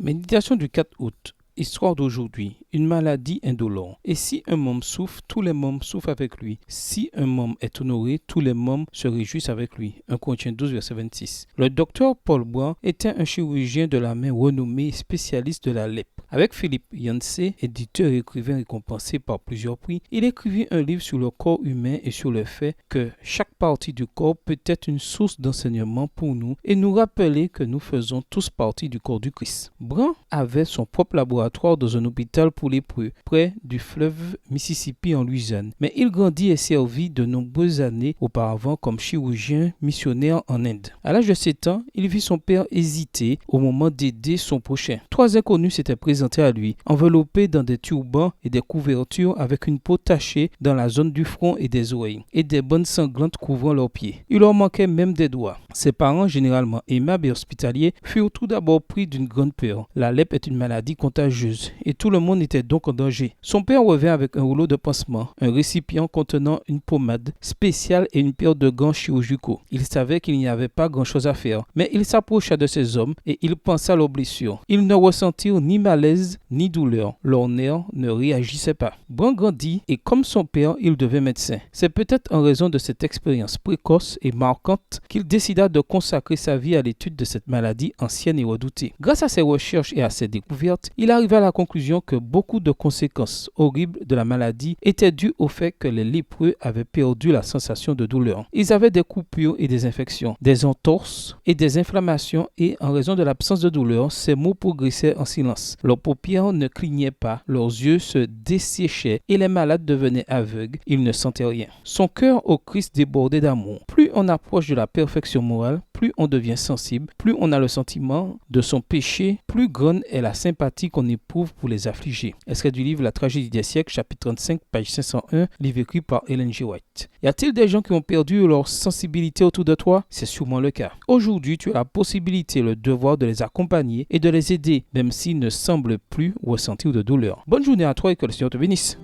Méditation du 4 août. Histoire d'aujourd'hui, une maladie indolore. Et si un membre souffre, tous les membres souffrent avec lui. Si un membre est honoré, tous les membres se réjouissent avec lui. 1 Corinthiens 12, verset 26. Le docteur Paul Bois était un chirurgien de la main renommé et spécialiste de la lèpre. Avec Philippe Yancey, éditeur et écrivain récompensé par plusieurs prix, il écrivit un livre sur le corps humain et sur le fait que chaque partie du corps peut être une source d'enseignement pour nous et nous rappeler que nous faisons tous partie du corps du Christ. Brand avait son propre laboratoire dans un hôpital pour lépreux près du fleuve Mississippi en Louisiane, mais il grandit et servit de nombreuses années auparavant comme chirurgien missionnaire en Inde. À l'âge de 7 ans, il vit son père hésiter au moment d'aider son prochain. 3 inconnus s'étaient présentés à lui, enveloppés dans des turbans et des couvertures avec une peau tachée dans la zone du front et des oreilles, et des bandes sanglantes couvrant leurs pieds. Il leur manquait même des doigts. Ses parents, généralement aimables et hospitaliers, furent tout d'abord pris d'une grande peur. La lèpre est une maladie contagieuse et tout le monde était donc en danger. Son père revint avec un rouleau de pansement, un récipient contenant une pommade spéciale et une paire de gants chirurgicaux. Il savait qu'il n'y avait pas grand-chose à faire, mais il s'approcha de ces hommes et il pensa à leurs blessures. Ils ne ressentirent ni malaise ni douleur. Leurs nerfs ne réagissaient pas. Brand grandit et comme son père, il devint médecin. C'est peut-être en raison de cette expérience précoce et marquante qu'il décida de consacrer sa vie à l'étude de cette maladie ancienne et redoutée. Grâce à ses recherches et à ses découvertes, il arriva à la conclusion que beaucoup de conséquences horribles de la maladie étaient dues au fait que les lépreux avaient perdu la sensation de douleur. Ils avaient des coupures et des infections, des entorses et des inflammations et en raison de l'absence de douleur, ces maux progressaient en silence. Leurs paupières ne clignaient pas, leurs yeux se desséchaient et les malades devenaient aveugles, ils ne sentaient rien. Son cœur au Christ débordait d'amour. Plus on approche de la perfection morale, plus on devient sensible, plus on a le sentiment de son péché, plus grande est la sympathie qu'on éprouve pour les affligés. Extrait du livre La tragédie des siècles, chapitre 35, page 501, livre écrit par Ellen G. White. Y a-t-il des gens qui ont perdu leur sensibilité autour de toi? C'est sûrement le cas. Aujourd'hui, tu as la possibilité, le devoir de les accompagner et de les aider, même s'ils ne semblent plus ressentir de douleur. Bonne journée à toi et que le Seigneur te bénisse.